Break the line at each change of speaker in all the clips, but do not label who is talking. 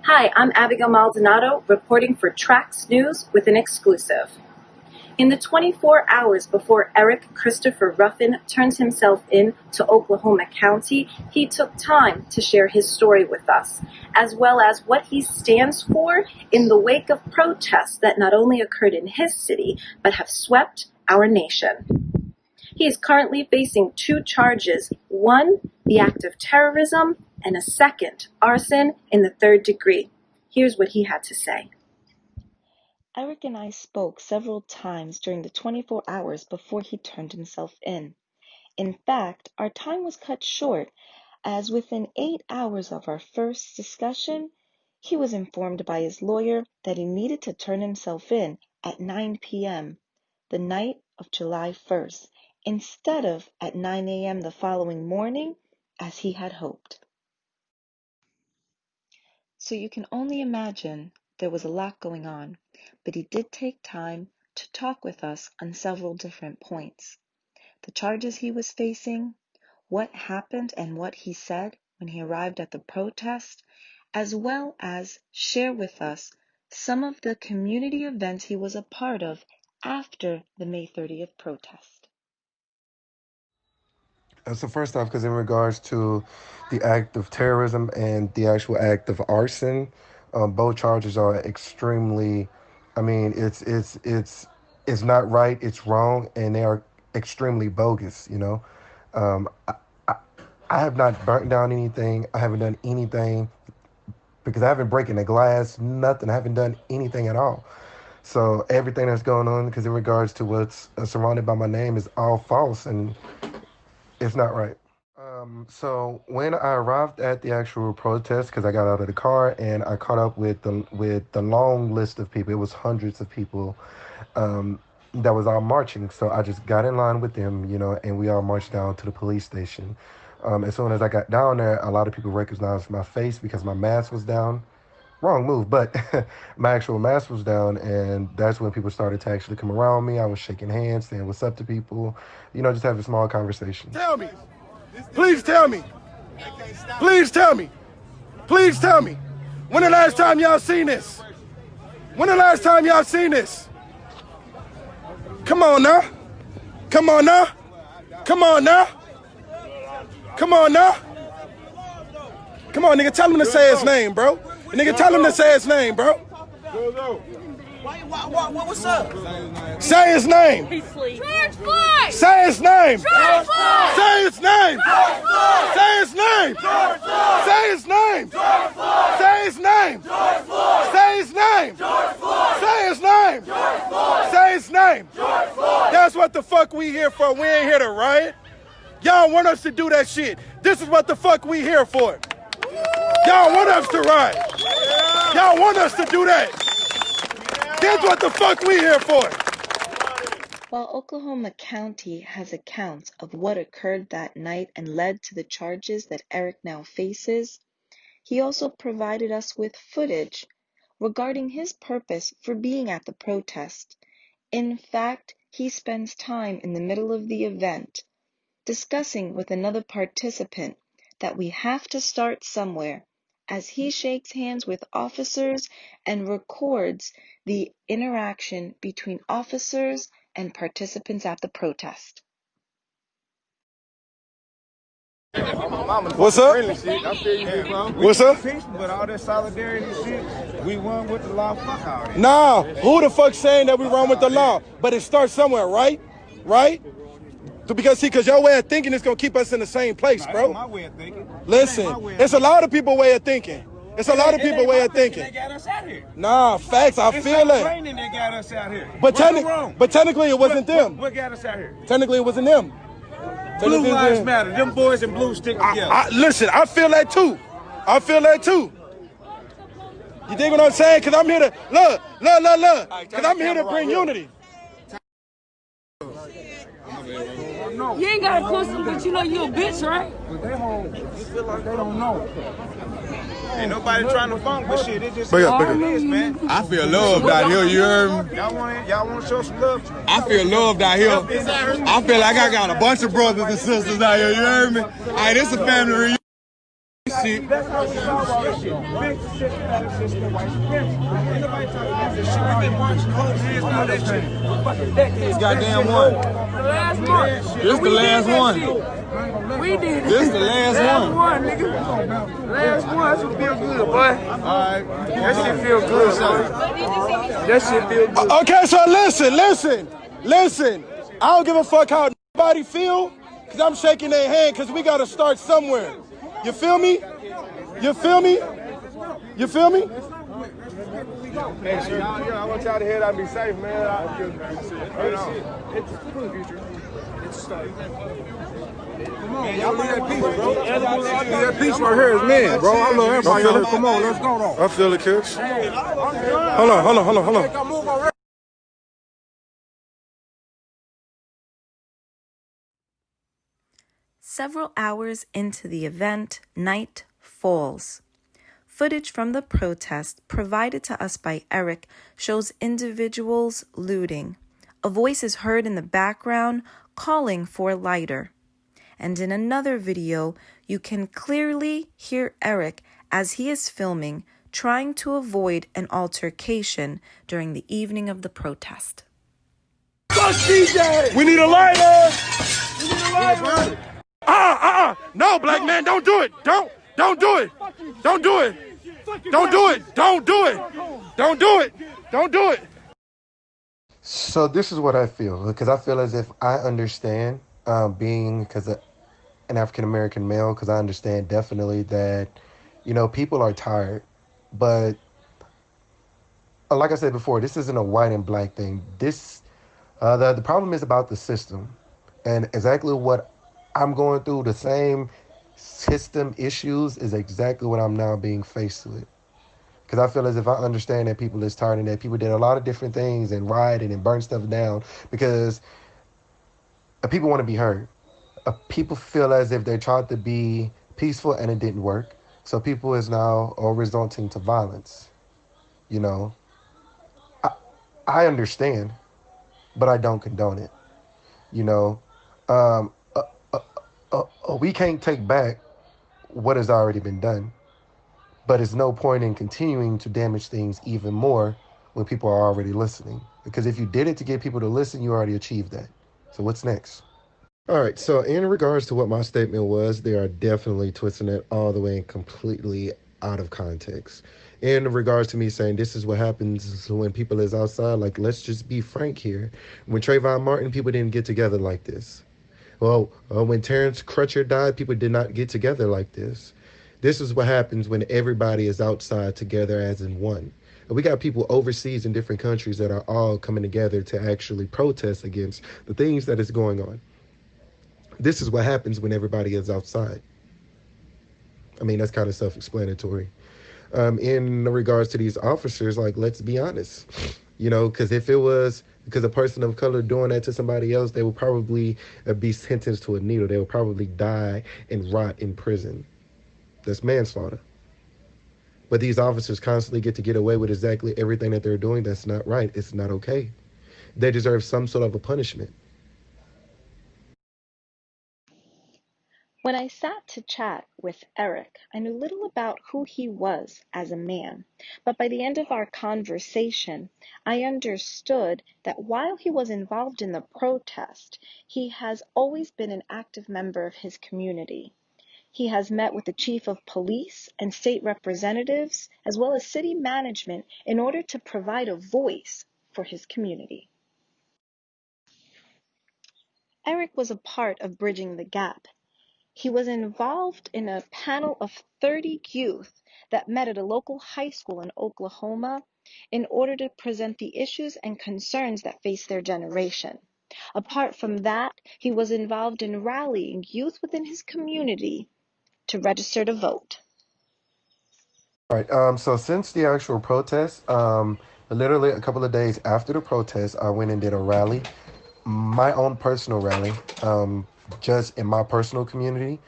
Hi, I'm Abigail Maldonado, reporting for Trax News with an exclusive. In the 24 hours before Eric Christopher Ruffin turned himself in to Oklahoma County, he took time to share his story with us, as well as what he stands for in the wake of protests that not only occurred in his city, but have swept our nation. He is currently facing 2 charges, one, the act of terrorism, and a second, arson in the 3rd degree. Here's what he had to say.
Eric and I spoke several times during the 24 hours before he turned himself in. In fact, our time was cut short, as within 8 hours of our first discussion, he was informed by his lawyer that he needed to turn himself in at 9 p.m., the night of July 1st, instead of at 9 a.m. the following morning, as he had hoped. So you can only imagine there was a lot going on, but he did take time to talk with us on several different points. The charges he was facing, what happened and what he said when he arrived at the protest, as well as share with us some of the community events he was a part of after the May 30th protest.
So first off, because in regards to the act of terrorism and the actual act of arson, both charges are extremely. I mean, it's not right. It's wrong, and they are extremely bogus. You know, um, I, I, I have not burnt down anything. I haven't done anything because I haven't broken a glass. Nothing. I haven't done anything at all. So everything that's going on, because in regards to what's surrounded by my name, is all false and it's not right. So when I arrived at the actual protest, because I got out of the car and I caught up with the long list of people, it was hundreds of people that was all marching. So I just got in line with them, you know, and we all marched down to the police station. As soon as I got down there, a lot of people recognized my face because my mask was down. Wrong move, but my actual mask was down, and that's when people started to actually come around me. I was shaking hands, saying what's up to people, you know, just having small conversations.
Tell me. Please tell me. Please tell me. Please tell me. When the last time y'all seen this? When the last time y'all seen this? Come on now. Come on now. Come on now. Come on now. Come on, nigga, tell him to say his name, bro. Nigga, tell him to say his name, bro.
What's up?
Say his name.
George Floyd!
Say his name.
George Floyd!
Say his name.
George Floyd!
Say his name.
George Floyd!
Say his name.
George Floyd!
Say his name.
George Floyd!
Say his name.
George Floyd!
Say his name.
George Floyd!
Say his name.
George Floyd!
That's what the fuck we here for. We ain't here to riot. Y'all want us to do that shit. This is what the fuck we here for. Y'all want us to riot. Y'all want us to do that. That's what the fuck we here for.
While Oklahoma County has accounts of what occurred that night and led to the charges that Eric now faces, he also provided us with footage regarding his purpose for being at the protest. In fact, he spends time in the middle of the event discussing with another participant that we have to start somewhere, as he shakes hands with officers and records the interaction between officers and participants at the protest.
What's up? What's up?
But all that solidarity shit, we won with the law. Fuck all that.
Nah, who the fuck saying that we run with the law? But it starts somewhere, right? Right? Because see, your way of thinking is gonna keep us in the same place, bro.
My way of thinking.
Listen, it's a lot of people way of thinking. It's a lot of people way of thinking.
They got us out here.
Nah, facts. I feel
It's
it.
training that got us out here.
But
wrong?
technically, it wasn't them.
What got us out here?
Technically, it wasn't them.
Blue lives matter. Them boys in blue stick together.
Listen, I feel that too. I feel that too. You dig what I'm saying? Because I'm here to look. Because I'm here to bring unity.
You ain't got a pussy, but you know you a bitch, right?
But they hold. You feel like they don't know. Ain't nobody trying to funk with shit. It just
Big up.
it is, man.
I feel loved out here, you heard me?
Y'all want to show some love?
I feel loved out here. I feel like I got a bunch of brothers and sisters out here, you heard me? Hey, this is a family reunion. shit.
That's how we solve all this shit. Big systematic system, white supremacy. Ain't nobody talking about this shit. We've been marching whole hands about this shit. Fucking decades.
Goddamn one.
The last one.
This the last one.
We did it.
This the last one.
Nigga. Last one. That shit feel good, boy.
Alright.
That shit feel good, boy. That shit feel good.
Okay, so listen. I don't give a fuck how nobody feel, because I'm shaking their hand, because we got to start somewhere. You feel me? You feel me? You feel me?
Hey, sure. I want y'all to hear that and be safe, man. It's for the future. It's a start. Come on, y'all leave that peace, bro. That peace right here is men, bro. I love everybody out here. Come on, let's go, though.
I feel it, kids. Hold on.
Several hours into the event, night falls. Footage from the protest provided to us by Eric shows individuals looting. A voice is heard in the background calling for lighter. And in another video, you can clearly hear Eric as he is filming, trying to avoid an altercation during the evening of the protest.
Fuck DJ! We need a lighter! No, black man, don't do it! Don't do it! Don't do it! Don't do it! Don't do it! Don't do it! Don't do it!
So this is what I feel, because I feel as if I understand being, because an African-American male, because I understand definitely that, you know, people are tired. But like I said before, this isn't a white and black thing. This, the problem is about the system. And exactly what I'm going through, the same system issues, is exactly what I'm now being faced with. Because I feel as if I understand that people is tired and that people did a lot of different things and rioted and burned stuff down because people want to be heard. People feel as if they tried to be peaceful and it didn't work. So people is now resorting to violence. You know, I understand, but I don't condone it. You know, we can't take back what has already been done. But it's no point in continuing to damage things even more when people are already listening. Because if you did it to get people to listen, you already achieved that. So what's next? All right, so in regards to what my statement was, they are definitely twisting it all the way and completely out of context. In regards to me saying this is what happens when people is outside, like, let's just be frank here. When Trayvon Martin, people didn't get together like this. Well, when Terrence Crutcher died, people did not get together like this. This is what happens when everybody is outside together as in one. We got people overseas in different countries that are all coming together to actually protest against the things that is going on. This is what happens when everybody is outside. I mean, that's kind of self-explanatory. In regards to these officers, like, let's be honest. You know, because if it was because a person of color doing that to somebody else, they would probably be sentenced to a needle. They would probably die and rot in prison. That's manslaughter. But these officers constantly get away with exactly everything that they're doing. That's not right. It's not okay. They deserve some sort of a punishment.
When I sat to chat with Eric, I knew little about who he was as a man. But by the end of our conversation, I understood that while he was involved in the protest, he has always been an active member of his community. He has met with the chief of police and state representatives, as well as city management, in order to provide a voice for his community. Eric was a part of bridging the gap. He was involved in a panel of 30 youth that met at a local high school in Oklahoma in order to present the issues and concerns that face their generation. Apart from that, he was involved in rallying youth within his community to register to vote.
All right, so since the actual protest, literally a couple of days after the protest, I went and did a rally, my own personal rally, just in my personal community.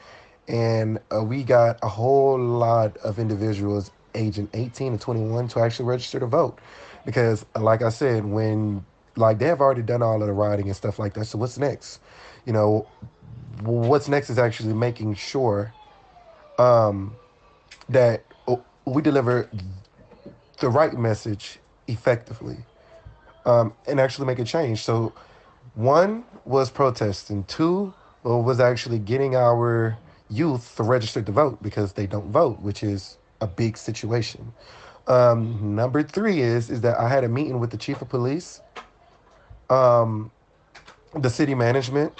And we got a whole lot of individuals aging 18 to 21 to actually register to vote. Because like I said, when, like, they have already done all of the rioting and stuff like that. So what's next? You know, what's next is actually making sure that we deliver the right message effectively, and actually make a change. So one was protesting. Two was actually getting our youth to register to vote because they don't vote, which is a big situation. Number three is that I had a meeting with the chief of police, um, the city management,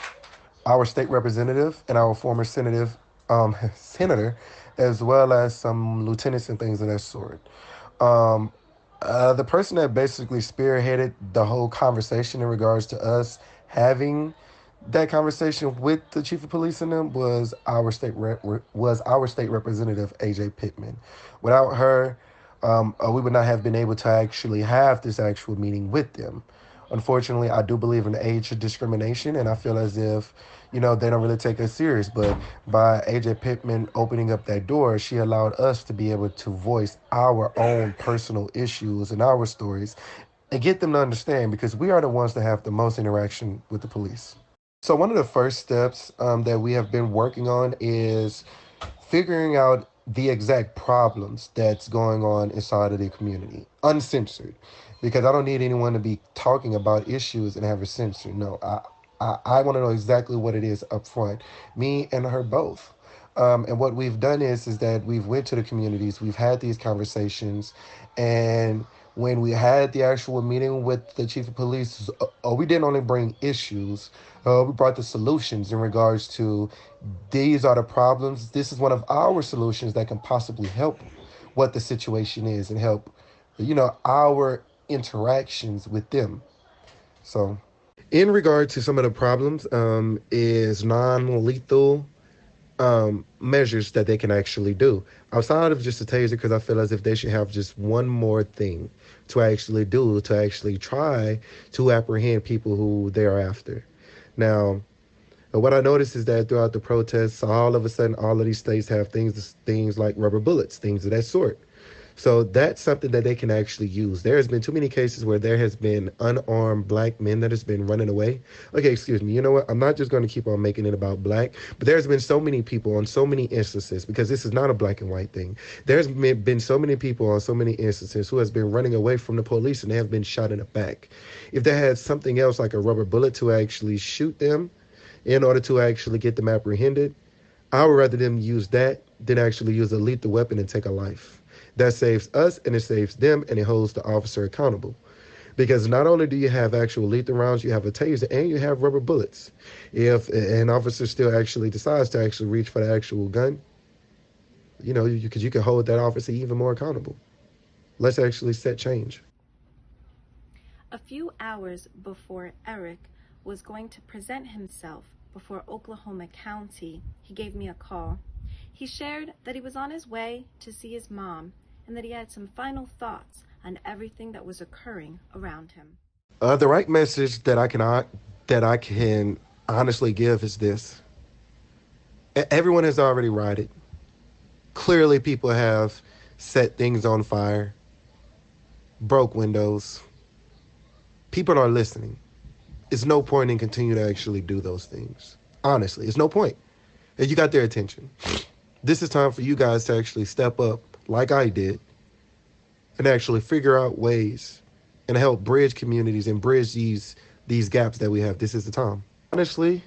our state representative, and our former senator, as well as some lieutenants and things of that sort. Um, the person that basically spearheaded the whole conversation in regards to us having that conversation with the chief of police and them was our state representative AJ Pittman. Without her, we would not have been able to actually have this actual meeting with them. Unfortunately, I do believe in age discrimination, and I feel as if, they don't really take us serious. But by AJ Pittman opening up that door, she allowed us to be able to voice our own personal issues and our stories and get them to understand, because we are the ones that have the most interaction with the police. So one of the first steps that we have been working on is figuring out the exact problems that's going on inside of the community, uncensored, because I don't need anyone to be talking about issues and have it censored. No, I want to know exactly what it is up front, me and her both. And what we've done is that we've went to the communities, we've had these conversations, and when we had the actual meeting with the chief of police, we didn't only bring issues, we brought the solutions in regards to these are the problems. This is one of our solutions that can possibly help what the situation is and help, our interactions with them. So, in regard to some of the problems, is non-lethal measures that they can actually do outside of just a taser, because I feel as if they should have just one more thing to actually do to actually try to apprehend people who they are after. Now, what I noticed is that throughout the protests, all of a sudden, all of these states have things like rubber bullets, things of that sort. So that's something that they can actually use. There has been too many cases where there has been unarmed black men that has been running away. Okay, excuse me. You know what? I'm not just going to keep on making it about black, but there's been so many people on so many instances, because this is not a black and white thing. There's been so many people on so many instances who has been running away from the police and they have been shot in the back. If they had something else like a rubber bullet to actually shoot them in order to actually get them apprehended, I would rather them use that than actually use a lethal weapon and take a life. That saves us and it saves them, and it holds the officer accountable. Because not only do you have actual lethal rounds, you have a taser and you have rubber bullets. If an officer still actually decides to actually reach for the actual gun, because you can hold that officer even more accountable. Let's actually set change.
A few hours before Eric was going to present himself before Oklahoma County, he gave me a call. He shared that he was on his way to see his mom and that he had some final thoughts on everything that was occurring around him.
The right message that I can honestly give is this: everyone has already rioted. Clearly, people have set things on fire, broke windows. People are listening. It's no point in continue to actually do those things. Honestly, it's no point. And you got their attention. This is time for you guys to actually step up like I did and actually figure out ways and help bridge communities and bridge these gaps that we have. This is the time. Honestly,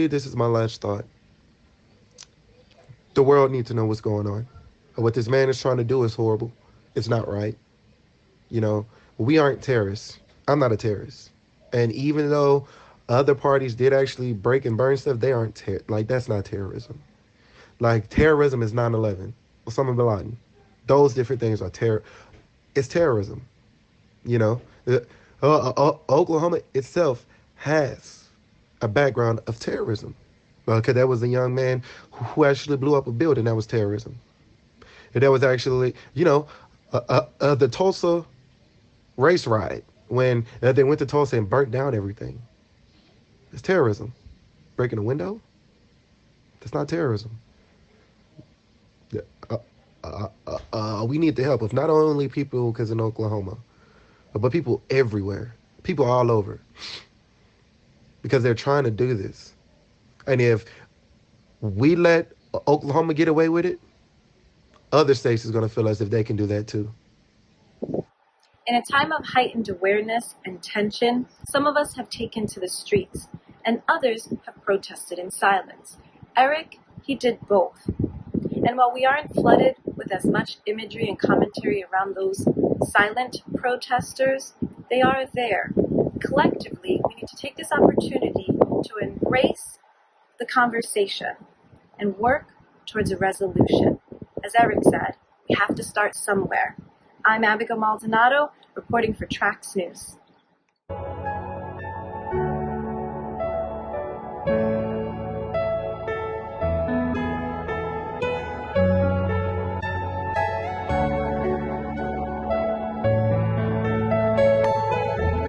this is my last thought. The world needs to know what's going on. What this man is trying to do is horrible. It's not right. We aren't terrorists. I'm not a terrorist. And even though other parties did actually break and burn stuff, they aren't that's not terrorism. Like, terrorism is 9/11, Osama bin Laden. Those different things are terror. It's terrorism. Oklahoma itself has a background of terrorism. Because there was a young man who actually blew up a building. That was terrorism. And that was actually, the Tulsa race riot, when they went to Tulsa and burnt down everything. It's terrorism. Breaking a window? That's not terrorism. We need the help of not only people because in Oklahoma, but people everywhere, people all over, because they're trying to do this. And if we let Oklahoma get away with it, other states is going to feel as if they can do that too.
In a time of heightened awareness and tension, some of us have taken to the streets, and others have protested in silence. Eric, he did both. And while we aren't flooded with as much imagery and commentary around those silent protesters, they are there. Collectively, we need to take this opportunity to embrace the conversation and work towards a resolution. As Eric said, we have to start somewhere. I'm Abigail Maldonado, reporting for Trax News.